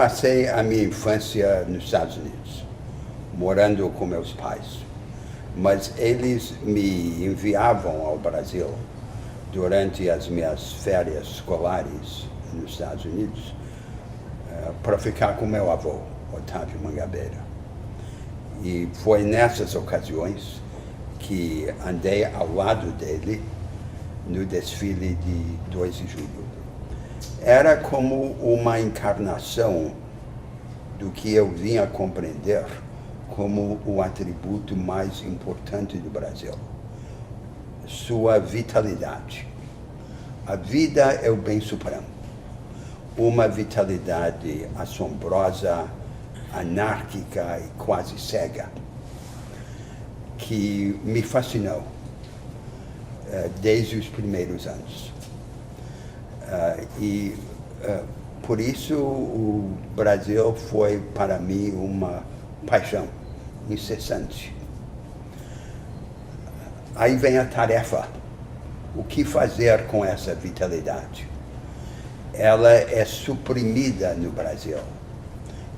passei a minha infância nos Estados Unidos, morando com meus pais. Mas eles me enviavam ao Brasil durante as minhas férias escolares nos Estados Unidos para ficar com meu avô, Otávio Mangabeira. E foi nessas ocasiões que andei ao lado dele no desfile de 2 de julho. Era como uma encarnação do que eu vinha compreender como o atributo mais importante do Brasil: sua vitalidade. A vida é o bem supremo. Uma vitalidade assombrosa, anárquica e quase cega, que me fascinou desde os primeiros anos. Por isso o Brasil foi para mim uma paixão incessante. Aí vem a tarefa: o que fazer com essa vitalidade? Ela é suprimida no Brasil,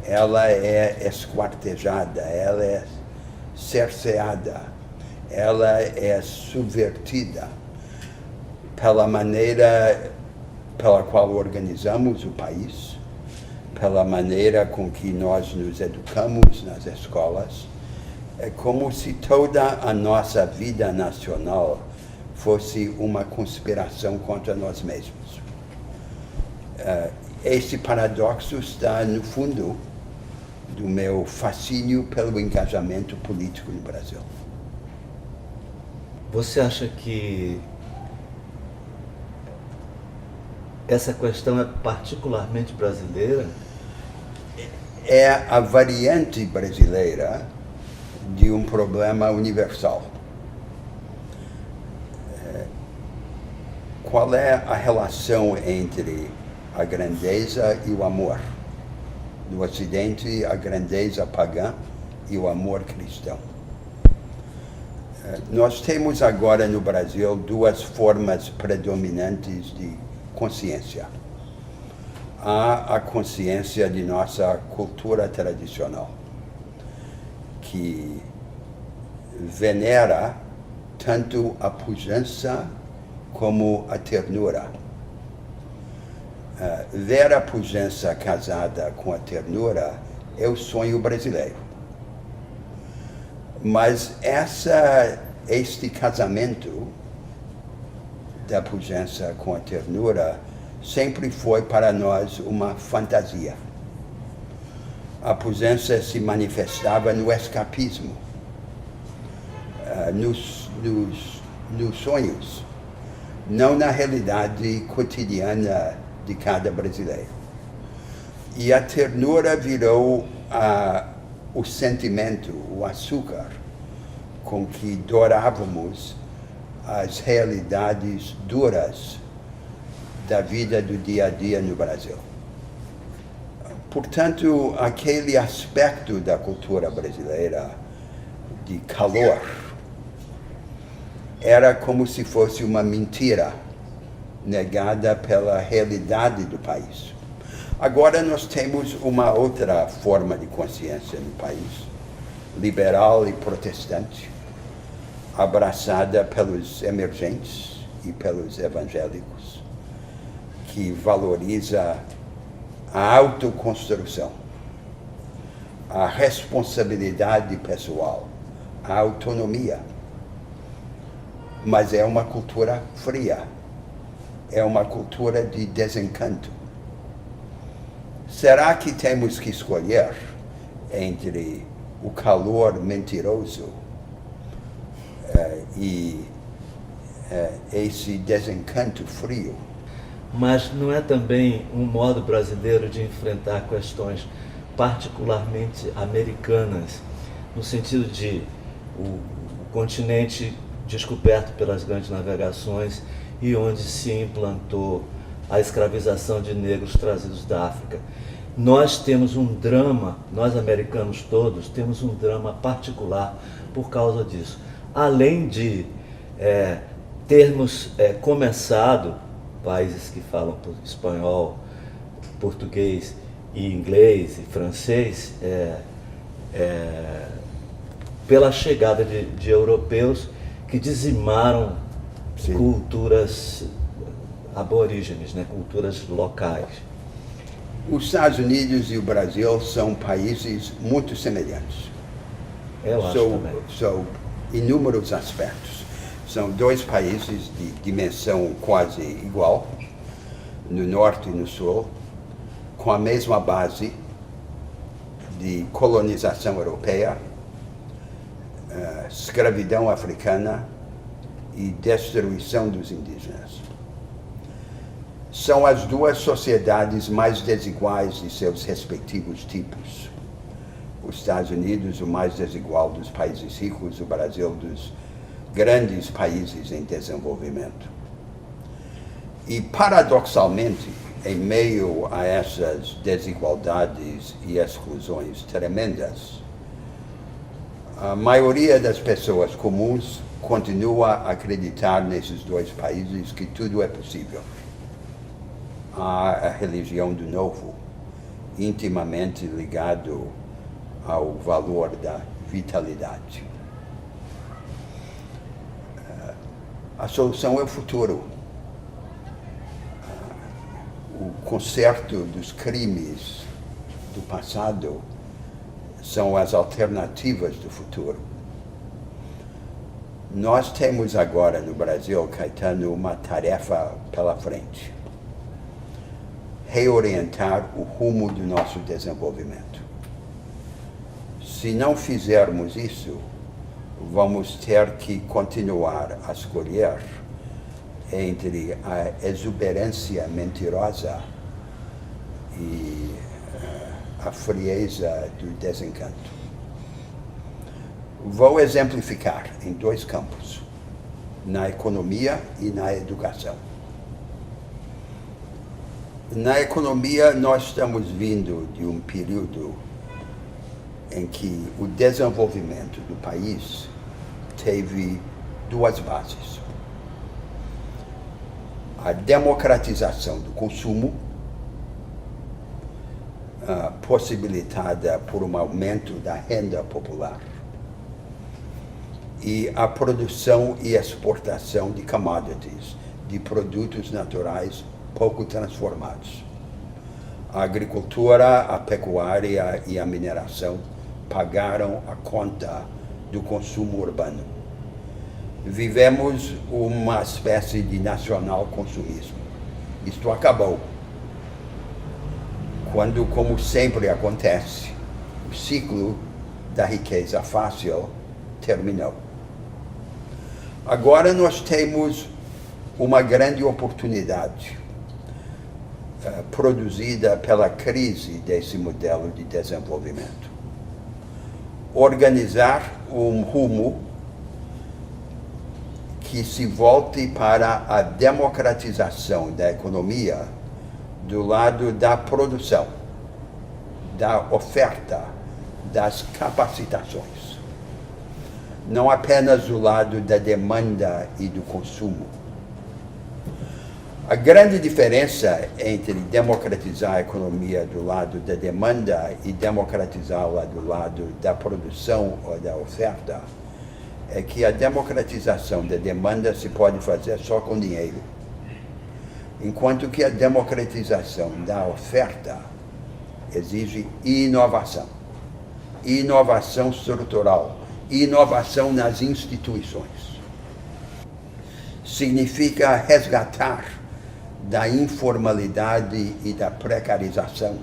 ela é esquartejada, ela é cerceada, ela é subvertida pela maneira pela qual organizamos o país, pela maneira com que nós nos educamos nas escolas. É como se toda a nossa vida nacional fosse uma conspiração contra nós mesmos. Esse paradoxo está no fundo do meu fascínio pelo engajamento político no Brasil. Você acha que essa questão é particularmente brasileira? É a variante brasileira de um problema universal. Qual é a relação entre a grandeza e o amor? No Ocidente, a grandeza pagã e o amor cristão. Nós temos agora no Brasil 2 formas predominantes de consciência. Há a consciência de nossa cultura tradicional, que venera tanto a pujança como a ternura. Ver a pujança casada com a ternura é o sonho brasileiro. Mas este casamento da pujança com a ternura sempre foi para nós uma fantasia. A pujança se manifestava no escapismo, nos sonhos, não na realidade cotidiana de cada brasileiro. E a ternura virou o sentimento, o açúcar, com que dourávamos as realidades duras da vida do dia a dia no Brasil. Portanto, aquele aspecto da cultura brasileira de calor era como se fosse uma mentira negada pela realidade do país. Agora nós temos uma outra forma de consciência no país, liberal e protestante, abraçada pelos emergentes e pelos evangélicos, que valoriza a autoconstrução, a responsabilidade pessoal, a autonomia. Mas é uma cultura fria, é uma cultura de desencanto. Será que temos que escolher entre o calor mentiroso e esse desencanto frio? Mas não é também um modo brasileiro de enfrentar questões particularmente americanas, no sentido de o continente descoberto pelas grandes navegações e onde se implantou a escravização de negros trazidos da África. Nós temos um drama, nós americanos todos, temos um drama particular por causa disso. Além de termos começado, países que falam espanhol, português e inglês e francês, pela chegada de europeus que dizimaram Sim. culturas aborígenes, né, culturas locais. Os Estados Unidos e o Brasil são países muito semelhantes. Eu acho também. São inúmeros aspectos. São dois países de dimensão quase igual, no norte e no sul, com a mesma base de colonização europeia, escravidão africana e destruição dos indígenas. São as duas sociedades mais desiguais de seus respectivos tipos. Os Estados Unidos, o mais desigual dos países ricos, o Brasil, dos grandes países em desenvolvimento. E, paradoxalmente, em meio a essas desigualdades e exclusões tremendas, a maioria das pessoas comuns continua a acreditar nesses dois países que tudo é possível. Há a religião do novo, intimamente ligado ao valor da vitalidade. A solução é o futuro. O conserto dos crimes do passado são as alternativas do futuro. Nós temos agora no Brasil, Caetano, uma tarefa pela frente: reorientar o rumo do nosso desenvolvimento. Se não fizermos isso, vamos ter que continuar a escolher entre a exuberância mentirosa e a frieza do desencanto. Vou exemplificar em dois campos, na economia e na educação. Na economia, nós estamos vindo de um período em que o desenvolvimento do país teve duas bases: a democratização do consumo, possibilitada por um aumento da renda popular, e a produção e exportação de commodities, de produtos naturais pouco transformados. A agricultura, a pecuária e a mineração pagaram a conta do consumo urbano. Vivemos uma espécie de nacional consumismo. Isto acabou. Quando, como sempre acontece, o ciclo da riqueza fácil terminou. Agora nós temos uma grande oportunidade produzida pela crise desse modelo de desenvolvimento. Organizar um rumo que se volte para a democratização da economia do lado da produção, da oferta, das capacitações. Não apenas do lado da demanda e do consumo. A grande diferença entre democratizar a economia do lado da demanda e democratizá-la do lado da produção ou da oferta é que a democratização da demanda se pode fazer só com dinheiro, enquanto que a democratização da oferta exige inovação, inovação estrutural, inovação nas instituições. Significa resgatar da informalidade e da precarização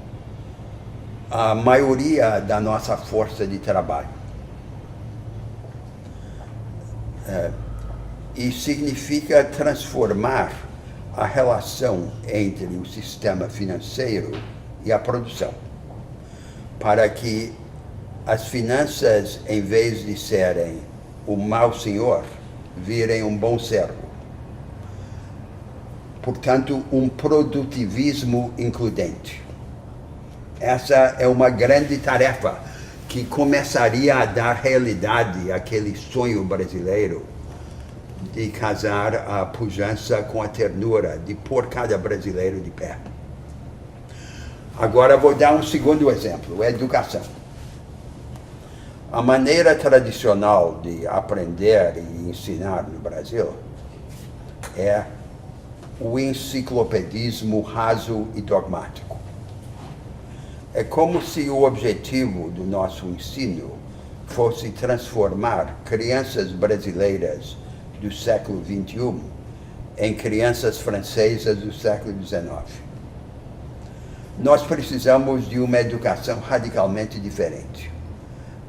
a maioria da nossa força de trabalho. E significa transformar a relação entre o sistema financeiro e a produção, para que as finanças, em vez de serem o mau senhor, virem um bom servo. Portanto, um produtivismo includente. Essa é uma grande tarefa que começaria a dar realidade àquele sonho brasileiro de casar a pujança com a ternura, de pôr cada brasileiro de pé. Agora vou dar um segundo exemplo, a educação. A maneira tradicional de aprender e ensinar no Brasil é o enciclopedismo raso e dogmático. É como se o objetivo do nosso ensino fosse transformar crianças brasileiras do século XXI em crianças francesas do século XIX. Nós precisamos de uma educação radicalmente diferente,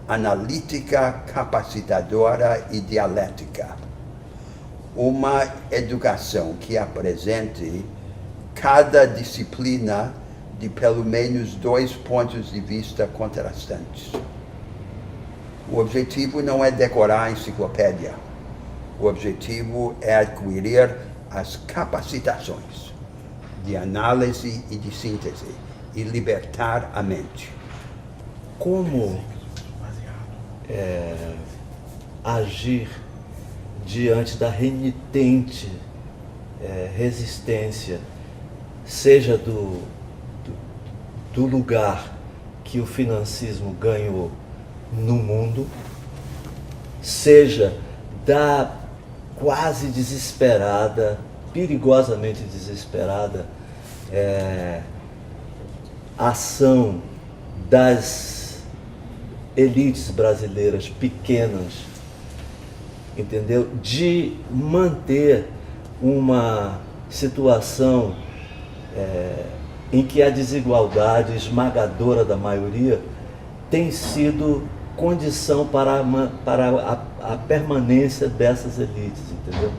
analítica, capacitadora e dialética. Uma educação que apresente cada disciplina de pelo menos 2 pontos de vista contrastantes. O objetivo não é decorar a enciclopédia. O objetivo é adquirir as capacitações de análise e de síntese e libertar a mente. Como agir diante da renitente resistência, seja do lugar que o financismo ganhou no mundo, seja da quase desesperada, perigosamente desesperada ação das elites brasileiras pequenas, entendeu? De manter uma situação em que a desigualdade esmagadora da maioria tem sido condição para a permanência dessas elites, entendeu?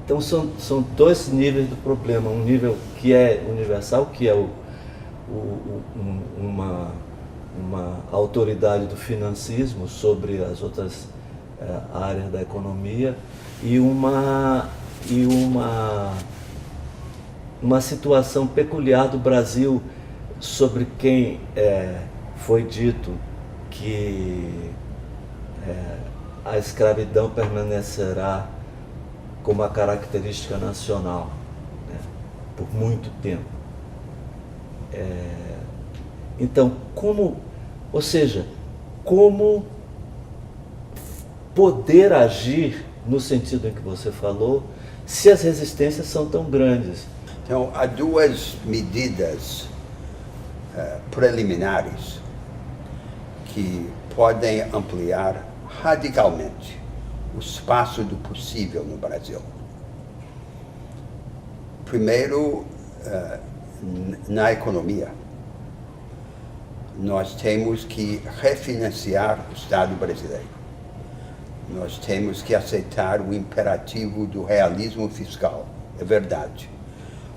Então são 2 níveis do problema, um nível que é universal, que é uma autoridade do financismo sobre as outras áreas da economia e uma situação peculiar do Brasil, sobre quem foi dito que a escravidão permanecerá como a característica nacional, né, por muito tempo. Então, como poder agir no sentido em que você falou, se as resistências são tão grandes? Então, há 2 medidas preliminares que podem ampliar radicalmente o espaço do possível no Brasil. Primeiro, na economia. Nós temos que refinanciar o Estado brasileiro. Nós temos que aceitar o imperativo do realismo fiscal, é verdade.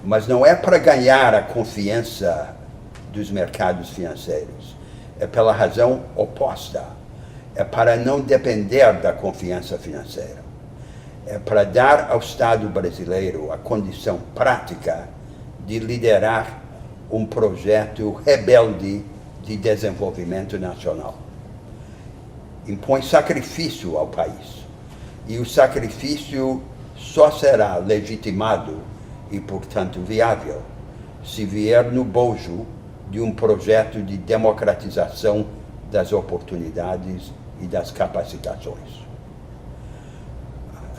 Mas não é para ganhar a confiança dos mercados financeiros. É pela razão oposta. É para não depender da confiança financeira. É para dar ao Estado brasileiro a condição prática de liderar um projeto rebelde de desenvolvimento nacional. Impõe sacrifício ao país. E o sacrifício só será legitimado e, portanto, viável se vier no bojo de um projeto de democratização das oportunidades e das capacitações.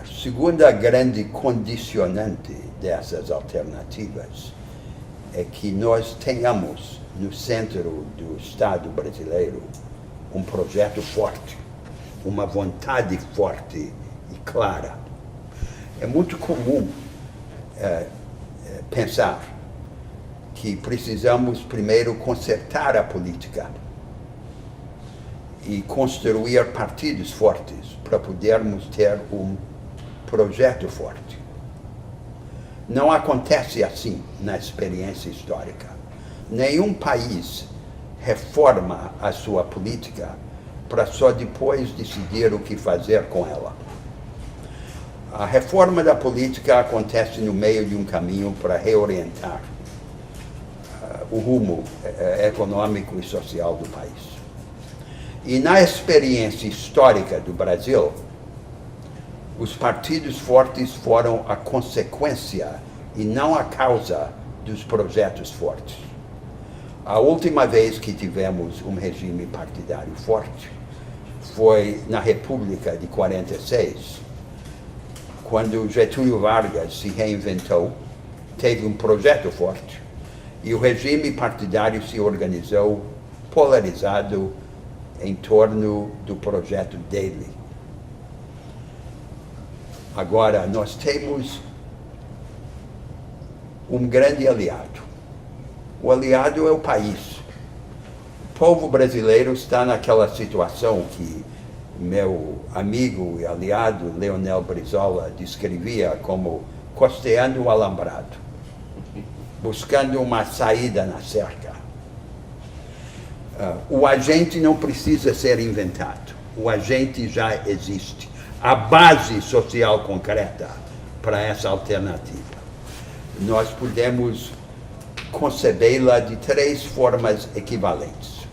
A segunda grande condicionante dessas alternativas é que nós tenhamos no centro do Estado brasileiro um projeto forte, uma vontade forte e clara. É muito comum pensar que precisamos primeiro consertar a política e construir partidos fortes para podermos ter um projeto forte. Não acontece assim na experiência histórica. Nenhum país reforma a sua política para só depois decidir o que fazer com ela. A reforma da política acontece no meio de um caminho para reorientar o rumo econômico e social do país. E na experiência histórica do Brasil, os partidos fortes foram a consequência e não a causa dos projetos fortes. A última vez que tivemos um regime partidário forte foi na República de 46, quando Getúlio Vargas se reinventou, teve um projeto forte, e o regime partidário se organizou polarizado em torno do projeto dele. Agora, nós temos um grande aliado. O aliado é o país. O povo brasileiro está naquela situação que meu amigo e aliado Leonel Brizola descrevia como costeando o alambrado, buscando uma saída na cerca. O agente não precisa ser inventado. O agente já existe. A base social concreta para essa alternativa. Nós podemos concebê-la de 3 formas equivalentes.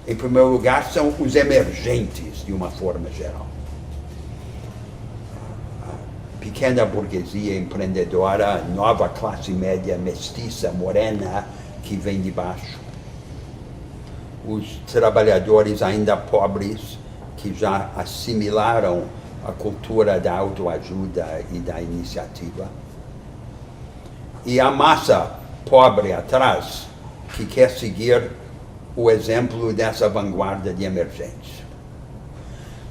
Em primeiro lugar, são os emergentes, de uma forma geral. A pequena burguesia empreendedora, nova classe média mestiça, morena, que vem de baixo. Os trabalhadores ainda pobres, que já assimilaram a cultura da autoajuda e da iniciativa. E a massa pobre atrás, que quer seguir o exemplo dessa vanguarda de emergência.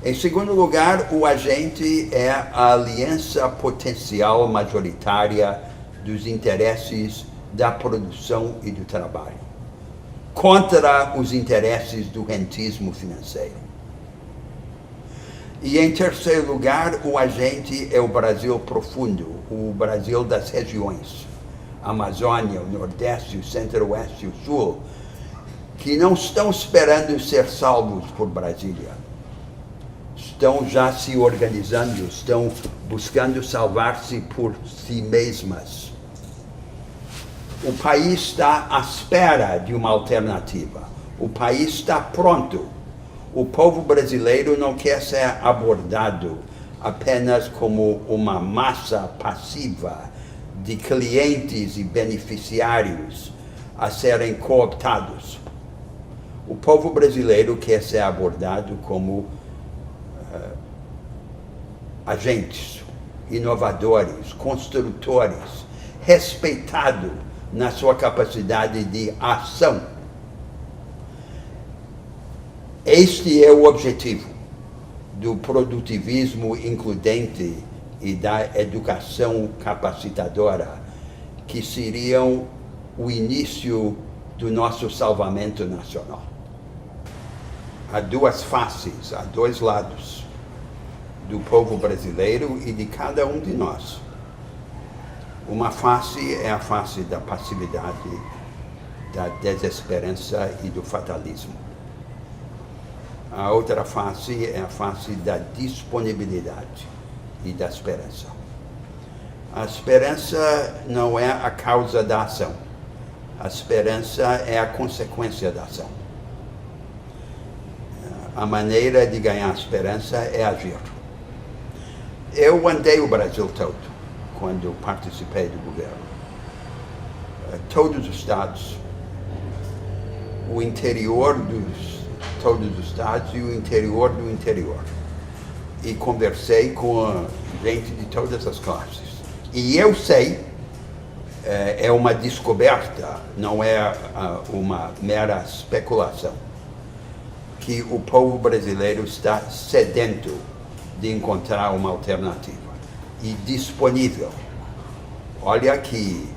Em segundo lugar, o agente é a aliança potencial majoritária dos interesses da produção e do trabalho, contra os interesses do rentismo financeiro. E em terceiro lugar, o agente é o Brasil profundo, o Brasil das regiões, a Amazônia, o Nordeste, o Centro-Oeste e o Sul, que não estão esperando ser salvos por Brasília. Estão já se organizando, estão buscando salvar-se por si mesmas. O país está à espera de uma alternativa. O país está pronto. O povo brasileiro não quer ser abordado apenas como uma massa passiva de clientes e beneficiários a serem cooptados. O povo brasileiro quer ser abordado como agentes, inovadores, construtores, respeitado na sua capacidade de ação. Este é o objetivo do produtivismo includente e da educação capacitadora, que seriam o início do nosso salvamento nacional. Há 2 faces, há 2 lados do povo brasileiro e de cada um de nós. Uma face é a face da passividade, da desesperança e do fatalismo. A outra face é a face da disponibilidade e da esperança. A esperança não é a causa da ação. A esperança é a consequência da ação. A maneira de ganhar esperança é agir. Eu andei o Brasil todo quando participei do governo. Todos os estados, o interior dos todos os estados e o interior do interior. E conversei com gente de todas as classes. E eu sei, é uma descoberta, não é uma mera especulação, que o povo brasileiro está sedento de encontrar uma alternativa e disponível. Olha que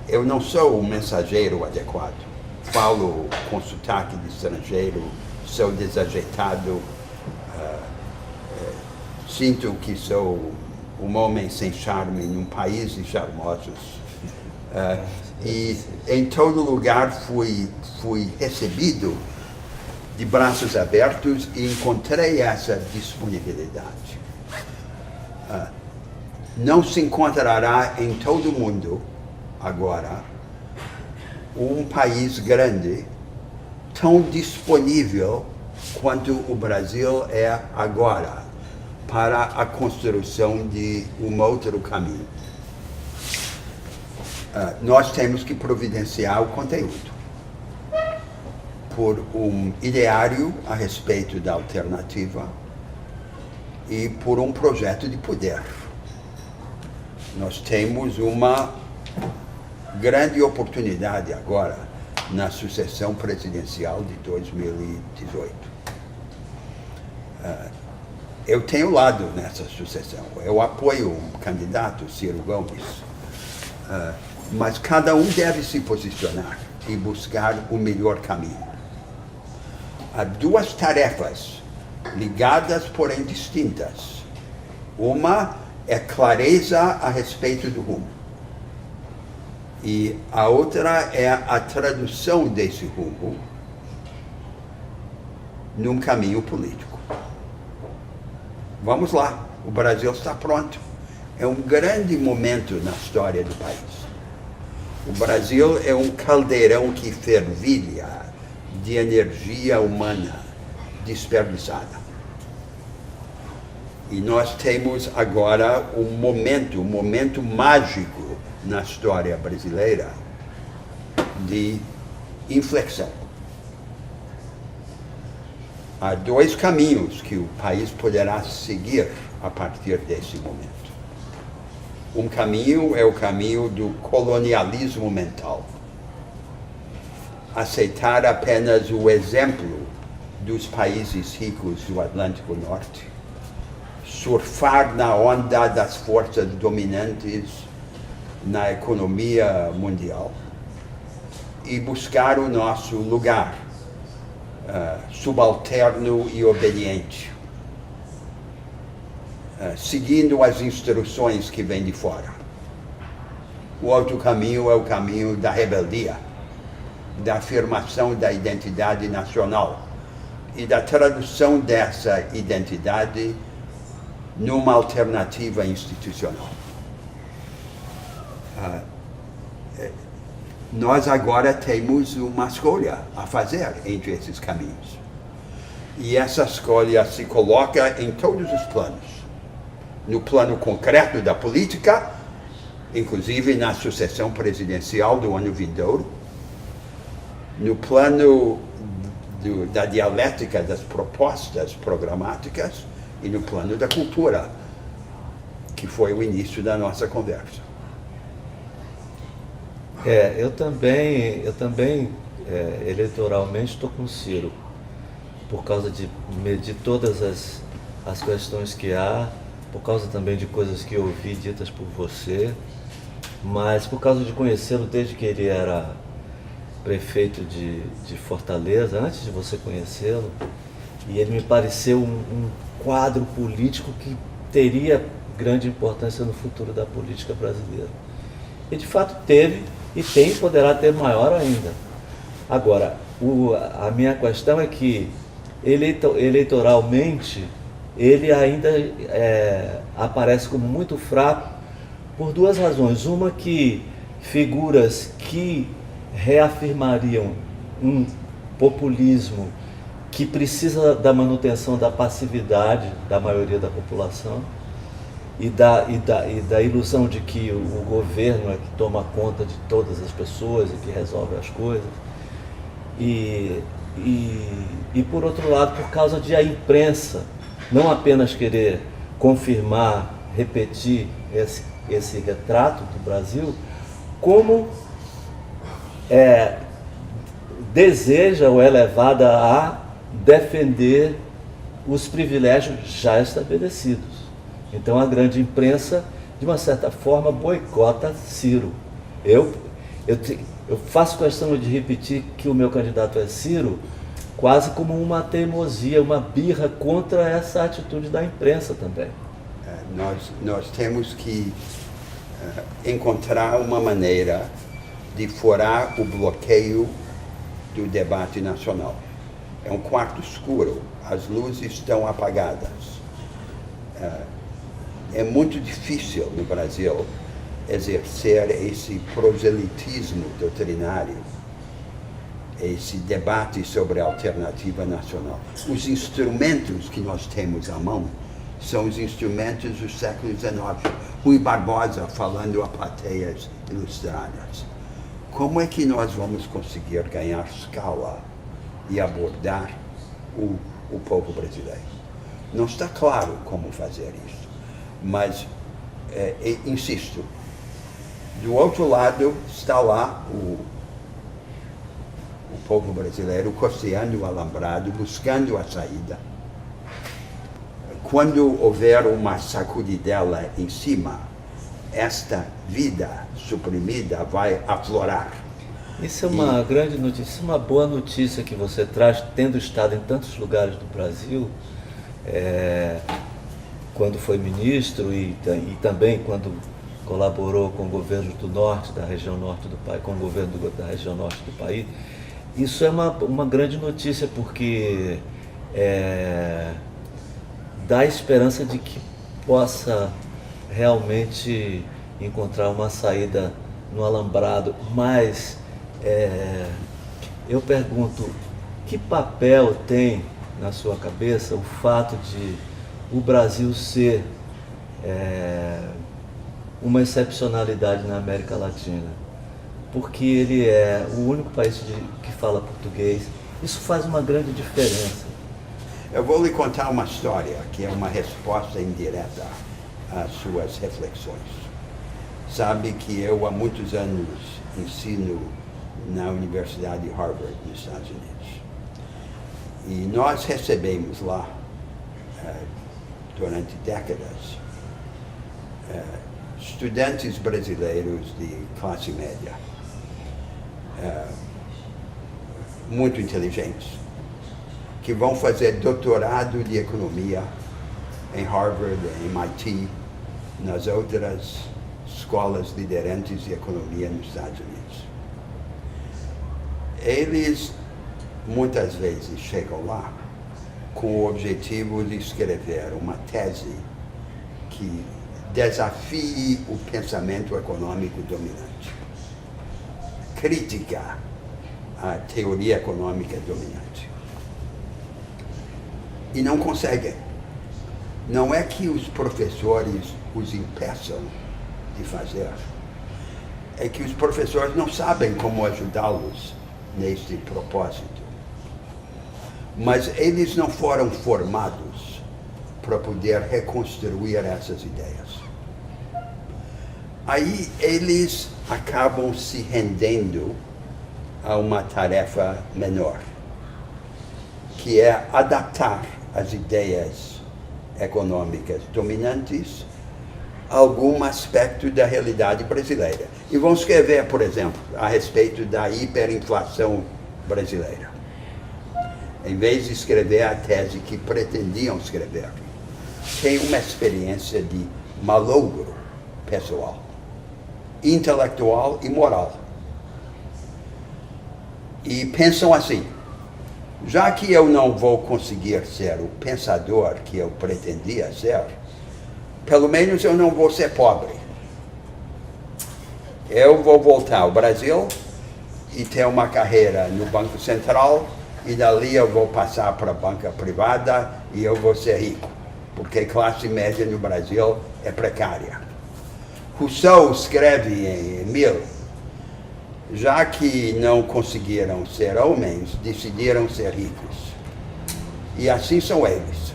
eu não sou o mensageiro adequado. Falo com sotaque de estrangeiro, sou desajeitado, sinto que sou um homem sem charme num país de charmosos. E em todo lugar fui recebido de braços abertos e encontrei essa disponibilidade. Não se encontrará em todo o mundo, agora, um país grande tão disponível quanto o Brasil é agora para a construção de um outro caminho. Nós temos que providenciar o conteúdo. por um ideário a respeito da alternativa e por um projeto de poder. Nós temos uma grande oportunidade agora na sucessão presidencial de 2018. Eu tenho lado nessa sucessão. Eu apoio um candidato, Ciro Gomes, mas cada um deve se posicionar e buscar o melhor caminho. Há duas tarefas ligadas, porém distintas. Uma é clareza a respeito do rumo. E a outra é a tradução desse rumo num caminho político. Vamos lá, o Brasil está pronto. É um grande momento na história do país. O Brasil é um caldeirão que fervilha de energia humana desperdiçada. E nós temos agora um momento mágico na história brasileira de inflexão. Há dois caminhos que o país poderá seguir a partir desse momento. Um caminho é o caminho do colonialismo mental. Aceitar apenas o exemplo dos países ricos do Atlântico Norte, surfar na onda das forças dominantes na economia mundial e buscar o nosso lugar subalterno e obediente, seguindo as instruções que vêm de fora. O outro caminho é o caminho da rebeldia, da afirmação da identidade nacional e da tradução dessa identidade numa alternativa institucional. Nós agora temos uma escolha a fazer entre esses caminhos. E essa escolha se coloca em todos os planos. No plano concreto da política, inclusive na sucessão presidencial do ano vindouro, no plano da dialética das propostas programáticas e no plano da cultura, que foi o início da nossa conversa. Eu também eleitoralmente estou com o Ciro, por causa de medir todas as questões que há, por causa também de coisas que eu ouvi ditas por você, mas por causa de conhecê-lo desde que ele era prefeito de Fortaleza, antes de você conhecê-lo, e ele me pareceu um quadro político que teria grande importância no futuro da política brasileira. E de fato teve, e tem e poderá ter maior ainda. Agora, a minha questão é que eleitoralmente ele ainda aparece como muito fraco por duas razões. Uma, que figuras que reafirmariam um populismo que precisa da manutenção da passividade da maioria da população e da ilusão de que o governo é que toma conta de todas as pessoas e que resolve as coisas. E por outro lado, por causa de a imprensa não apenas querer confirmar, repetir esse retrato do Brasil, como deseja ou é levada a defender os privilégios já estabelecidos. Então a grande imprensa, de uma certa forma, boicota Ciro. Eu faço questão de repetir que o meu candidato é Ciro, quase como uma teimosia, uma birra contra essa atitude da imprensa também. Nós temos que encontrar uma maneira de furar o bloqueio do debate nacional. É um quarto escuro, as luzes estão apagadas. É muito difícil no Brasil exercer esse proselitismo doutrinário, esse debate sobre a alternativa nacional. Os instrumentos que nós temos à mão são os instrumentos do século XIX. Rui Barbosa falando a plateias ilustradas. Como é que nós vamos conseguir ganhar escala e abordar o povo brasileiro. Não está claro como fazer isso, mas, insisto, do outro lado está lá o povo brasileiro costeando o alambrado, buscando a saída. Quando houver uma sacudidela em cima, esta vida suprimida vai aflorar. Isso é uma grande notícia, uma boa notícia que você traz, tendo estado em tantos lugares do Brasil, quando foi ministro e também quando colaborou com governos do norte, da região norte do país, com o governo da região norte do país. Isso é uma grande notícia porque dá esperança de que possa realmente encontrar uma saída no alambrado, mas eu pergunto, que papel tem na sua cabeça o fato de o Brasil ser uma excepcionalidade na América Latina? Porque ele é o único país que fala português. Isso faz uma grande diferença. Eu vou lhe contar uma história que é uma resposta indireta às suas reflexões. Sabe que eu há muitos anos ensino na Universidade de Harvard, nos Estados Unidos. E nós recebemos lá, durante décadas, estudantes brasileiros de classe média, muito inteligentes, que vão fazer doutorado de economia em Harvard, em MIT, nas outras escolas liderantes de economia nos Estados Unidos. Eles muitas vezes chegam lá com o objetivo de escrever uma tese que desafie o pensamento econômico dominante, crítica à teoria econômica dominante. E não conseguem. Não é que os professores os impeçam de fazer, é que os professores não sabem como ajudá-los neste propósito. Mas eles não foram formados para poder reconstruir essas ideias. Aí eles acabam se rendendo a uma tarefa menor, que é adaptar as ideias econômicas dominantes a algum aspecto da realidade brasileira. E vão escrever, por exemplo, a respeito da hiperinflação brasileira, em vez de escrever a tese que pretendiam escrever. Tem uma experiência de malogro pessoal, intelectual e moral. E pensam assim: já que eu não vou conseguir ser o pensador que eu pretendia ser, pelo menos eu não vou ser pobre. Eu vou voltar ao Brasil e ter uma carreira no Banco Central, e dali eu vou passar para a banca privada e eu vou ser rico, porque a classe média no Brasil é precária. Rousseau escreve em Emile: já que não conseguiram ser homens, decidiram ser ricos. E assim são eles.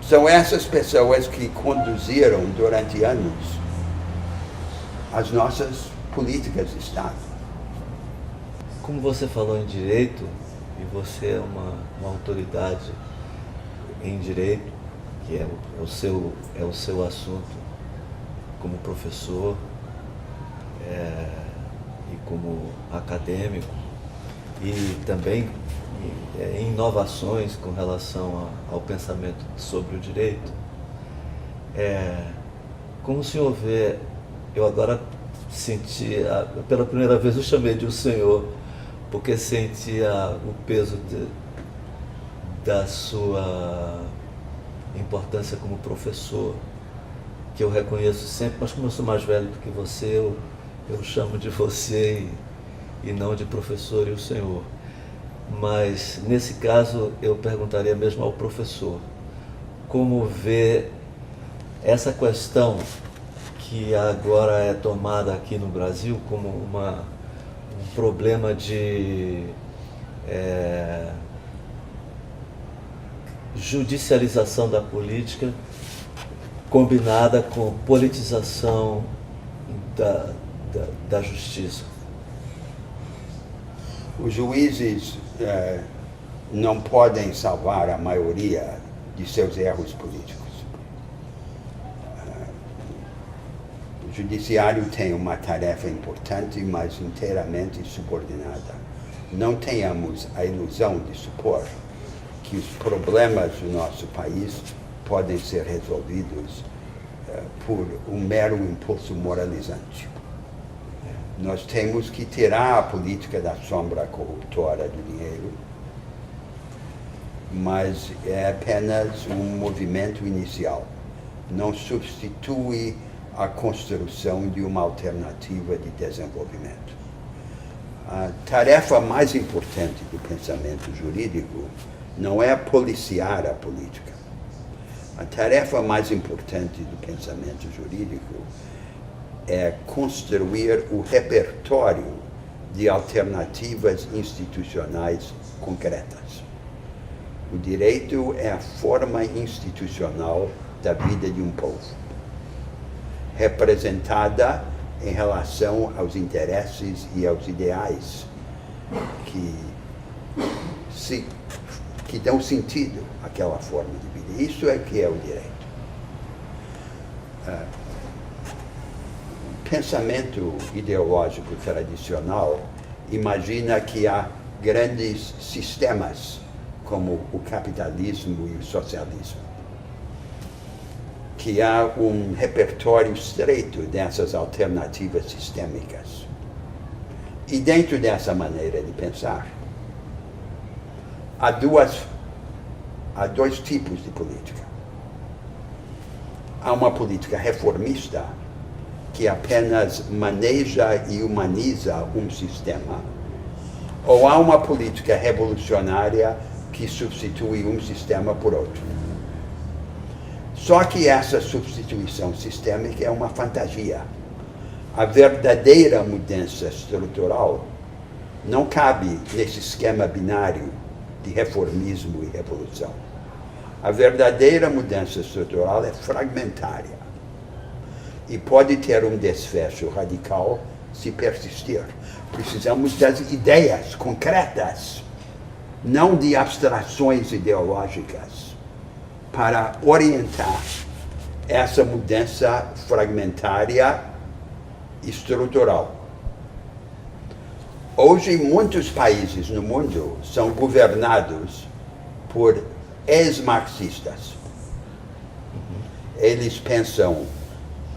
São essas pessoas que conduziram durante anos as nossas políticas de Estado. Como você falou em direito, e você é uma autoridade em direito, que é o seu assunto como professor e como acadêmico, e também em inovações com relação ao pensamento sobre o direito. Como o senhor vê, eu agora senti, pela primeira vez eu chamei de o senhor, porque sentia o peso da sua importância como professor, que eu reconheço sempre, mas como eu sou mais velho do que você, eu chamo de você e não de professor e o senhor. Mas, nesse caso, eu perguntaria mesmo ao professor, como vê essa questão que agora é tomada aqui no Brasil como um problema de judicialização da política combinada com politização da justiça. Os juízes não podem salvar a maioria de seus erros políticos. O judiciário tem uma tarefa importante, mas inteiramente subordinada. Não tenhamos a ilusão de supor que os problemas do nosso país podem ser resolvidos por um mero impulso moralizante. Nós temos que tirar a política da sombra corruptora do dinheiro, mas é apenas um movimento inicial. Não substitui a construção de uma alternativa de desenvolvimento. A tarefa mais importante do pensamento jurídico não é policiar a política. A tarefa mais importante do pensamento jurídico é construir o repertório de alternativas institucionais concretas. O direito é a forma institucional da vida de um povo, representada em relação aos interesses e aos ideais que dão sentido àquela forma de vida. Isso é que é o direito. O pensamento ideológico tradicional imagina que há grandes sistemas, como o capitalismo e o socialismo, que há um repertório estreito dessas alternativas sistêmicas. E dentro dessa maneira de pensar, há dois tipos de política. Há uma política reformista, que apenas maneja e humaniza um sistema, ou há uma política revolucionária que substitui um sistema por outro. Só que essa substituição sistêmica é uma fantasia. A verdadeira mudança estrutural não cabe nesse esquema binário de reformismo e revolução. A verdadeira mudança estrutural é fragmentária e pode ter um desfecho radical se persistir. Precisamos das ideias concretas, não de abstrações ideológicas, para orientar essa mudança fragmentária estrutural. Hoje, muitos países no mundo são governados por ex-marxistas. Eles pensam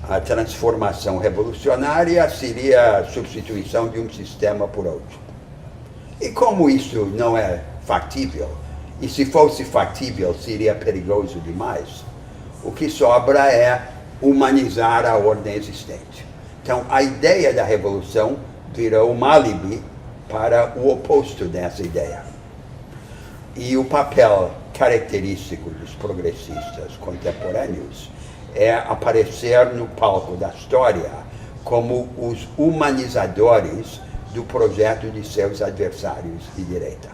a transformação revolucionária seria a substituição de um sistema por outro. E como isso não é factível, e se fosse factível seria perigoso demais, o que sobra é humanizar a ordem existente. Então, a ideia da revolução virou um álibi para o oposto dessa ideia. E o papel característico dos progressistas contemporâneos é aparecer no palco da história como os humanizadores do projeto de seus adversários de direita.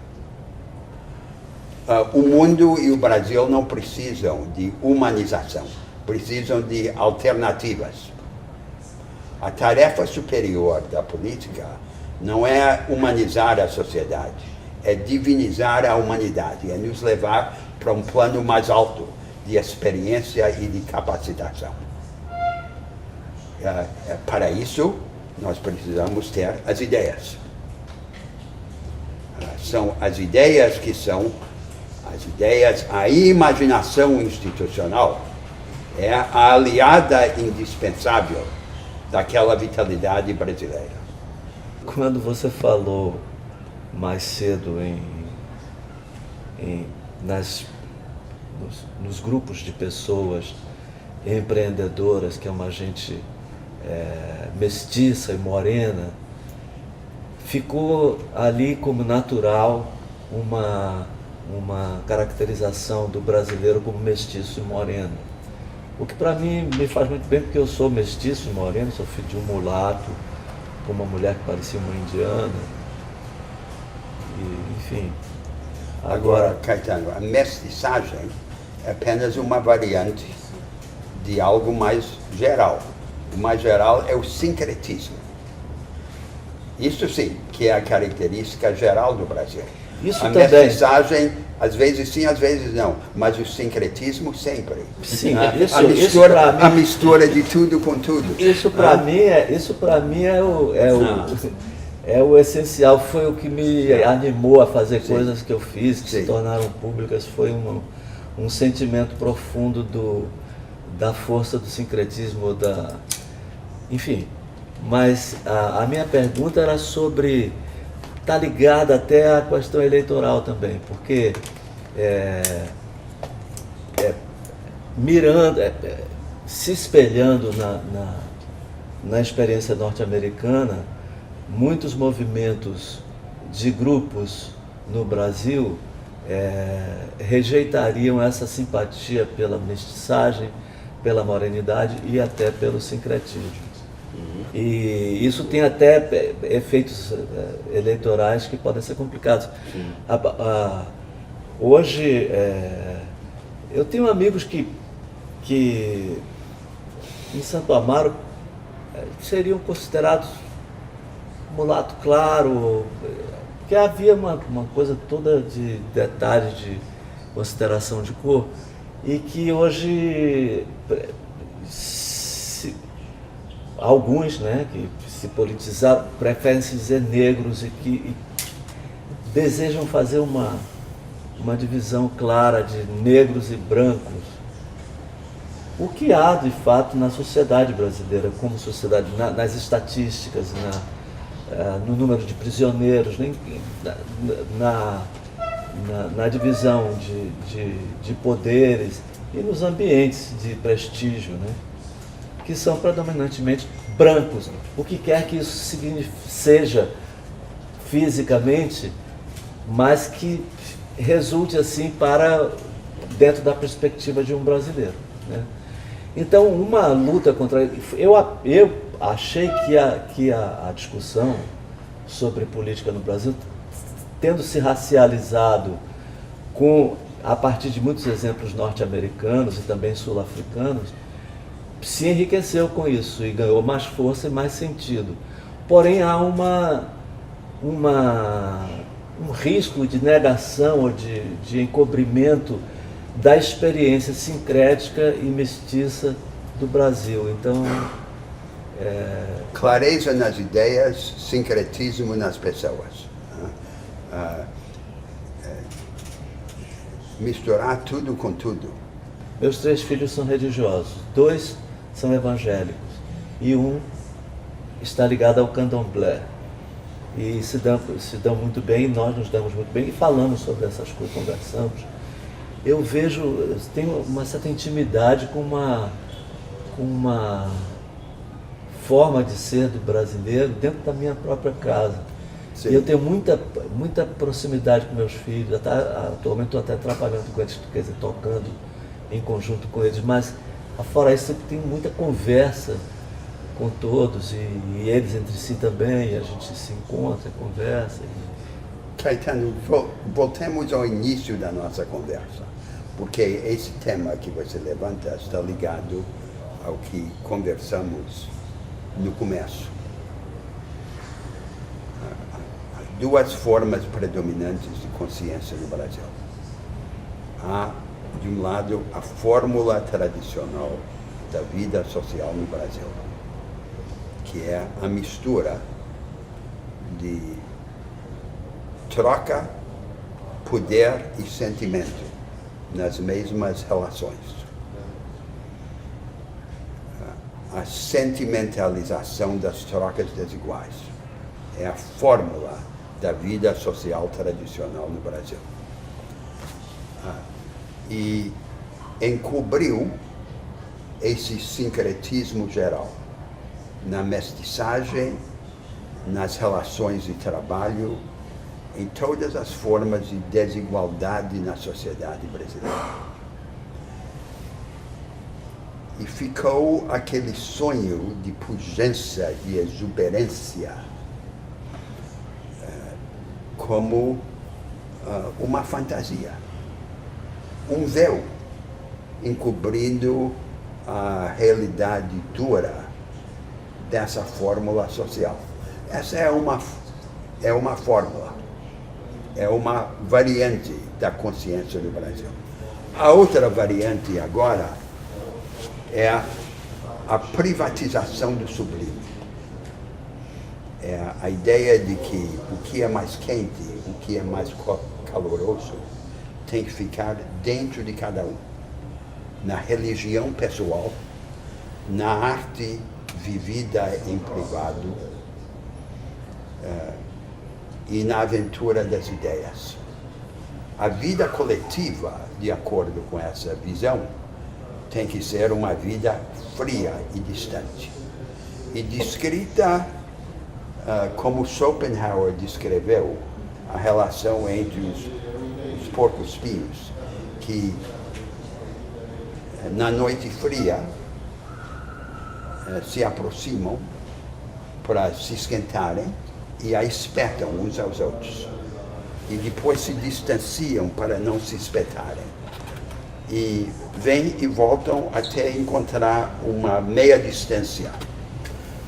O mundo e o Brasil não precisam de humanização, precisam de alternativas. A tarefa superior da política não é humanizar a sociedade, é divinizar a humanidade, é nos levar para um plano mais alto de experiência e de capacitação. Para isso, nós precisamos ter as ideias. São as ideias que são as ideias, a imaginação institucional é a aliada indispensável daquela vitalidade brasileira. Quando você falou mais cedo nos grupos de pessoas empreendedoras, que é uma gente mestiça e morena, ficou ali como natural uma caracterização do brasileiro como mestiço e moreno. O que para mim me faz muito bem, porque eu sou mestiço e moreno, sou filho de um mulato, com uma mulher que parecia uma indiana. enfim. Agora, Caetano, a mestiçagem é apenas uma variante de algo mais geral. O mais geral é o sincretismo. Isso sim, que é a característica geral do Brasil. Isso a também. mestiçagem, às vezes sim, às vezes não, mas o sincretismo sempre. Sim, A mistura de tudo com tudo. Isso para mim é o essencial, foi o que me animou a fazer coisas que eu fiz, que se tornaram públicas, foi um sentimento profundo da força do sincretismo, enfim. Mas a minha pergunta era sobre, está ligada até à questão eleitoral também, porque se espelhando na experiência norte-americana, muitos movimentos de grupos no Brasil rejeitariam essa simpatia pela mestiçagem, pela morenidade e até pelo sincretismo. E isso tem até efeitos eleitorais que podem ser complicados. Hoje, eu tenho amigos que em Santo Amaro seriam considerados mulato claro, que havia uma coisa toda de detalhes de consideração de cor, e que hoje alguns, né, que se politizaram, preferem se dizer negros e que desejam fazer uma divisão clara de negros e brancos. O que há, de fato, na sociedade brasileira, como sociedade, nas estatísticas, no número de prisioneiros, na divisão de poderes e nos ambientes de prestígio, né? Que são predominantemente brancos, o que quer que isso seja fisicamente, mas que resulte assim para dentro da perspectiva de um brasileiro, né? Então, uma luta contra... Eu achei que a discussão sobre política no Brasil, tendo se racializado a partir de muitos exemplos norte-americanos e também sul-africanos, se enriqueceu com isso e ganhou mais força e mais sentido. Porém, há um risco de negação ou de encobrimento da experiência sincrética e mestiça do Brasil. Então, clareza nas ideias, sincretismo nas pessoas. Misturar tudo com tudo. Meus 3 filhos são religiosos, 2 são evangélicos e 1 está ligado ao candomblé. E se dão muito bem, nós nos damos muito bem e falamos sobre essas coisas, conversamos. Eu tenho uma certa intimidade com uma forma de ser do brasileiro dentro da minha própria casa. Sim. E eu tenho muita proximidade com meus filhos, atualmente estou até trabalhando com eles, quer dizer, tocando em conjunto com eles, mas fora isso, sempre tenho muita conversa com todos e eles entre si também, a gente se encontra, conversa. Caetano, voltemos ao início da nossa conversa, porque esse tema que você levanta está ligado ao que conversamos no começo. Há 2 formas predominantes de consciência no Brasil. Há, de um lado, a fórmula tradicional da vida social no Brasil, que é a mistura de troca, poder e sentimento nas mesmas relações. A sentimentalização das trocas desiguais é a fórmula da vida social tradicional no Brasil. E encobriu esse sincretismo geral na mestiçagem, nas relações de trabalho, em todas as formas de desigualdade na sociedade brasileira. E ficou aquele sonho de pujança, de exuberância, como uma fantasia, um véu encobrindo a realidade dura dessa fórmula social. Essa é uma fórmula, é uma variante da consciência do Brasil. A outra variante agora é a privatização do sublime. É a ideia de que o que é mais quente, o que é mais caloroso, tem que ficar dentro de cada um. Na religião pessoal, na arte vivida em privado e na aventura das ideias. A vida coletiva, de acordo com essa visão, tem que ser uma vida fria e distante. E descrita como Schopenhauer descreveu a relação entre os porcos-espinhos, que na noite fria se aproximam para se esquentarem e aí espetam uns aos outros. E depois se distanciam para não se espetarem. E vêm e voltam até encontrar uma meia distância.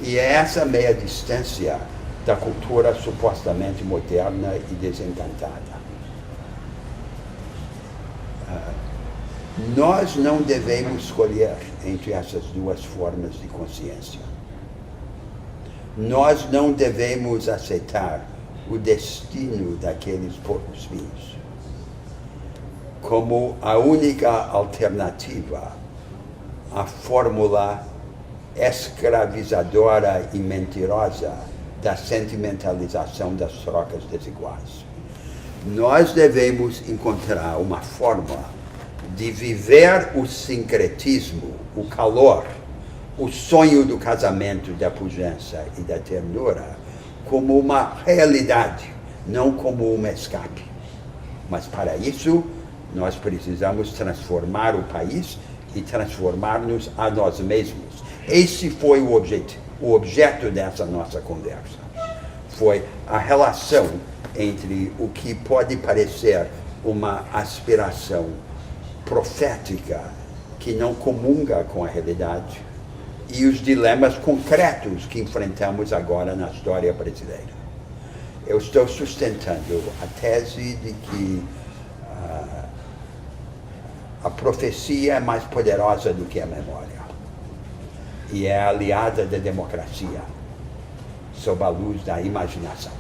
E é essa meia distância da cultura supostamente moderna e desencantada. Nós não devemos escolher entre essas duas formas de consciência. Nós não devemos aceitar o destino daqueles porcos-espinhos como a única alternativa à fórmula escravizadora e mentirosa da sentimentalização das trocas desiguais. Nós devemos encontrar uma forma de viver o sincretismo, o calor, o sonho do casamento, da pujança e da ternura como uma realidade, não como um escape. Mas para isso, nós precisamos transformar o país e transformar-nos a nós mesmos. Esse foi o objeto dessa nossa conversa. Foi a relação entre o que pode parecer uma aspiração profética que não comunga com a realidade e os dilemas concretos que enfrentamos agora na história brasileira. Eu estou sustentando a tese de que a profecia é mais poderosa do que a memória e é aliada da democracia sob a luz da imaginação.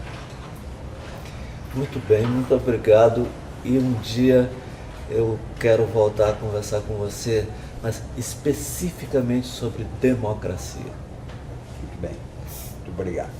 Muito bem, muito obrigado. E um dia eu quero voltar a conversar com você, mas especificamente sobre democracia. Muito bem. Muito obrigado.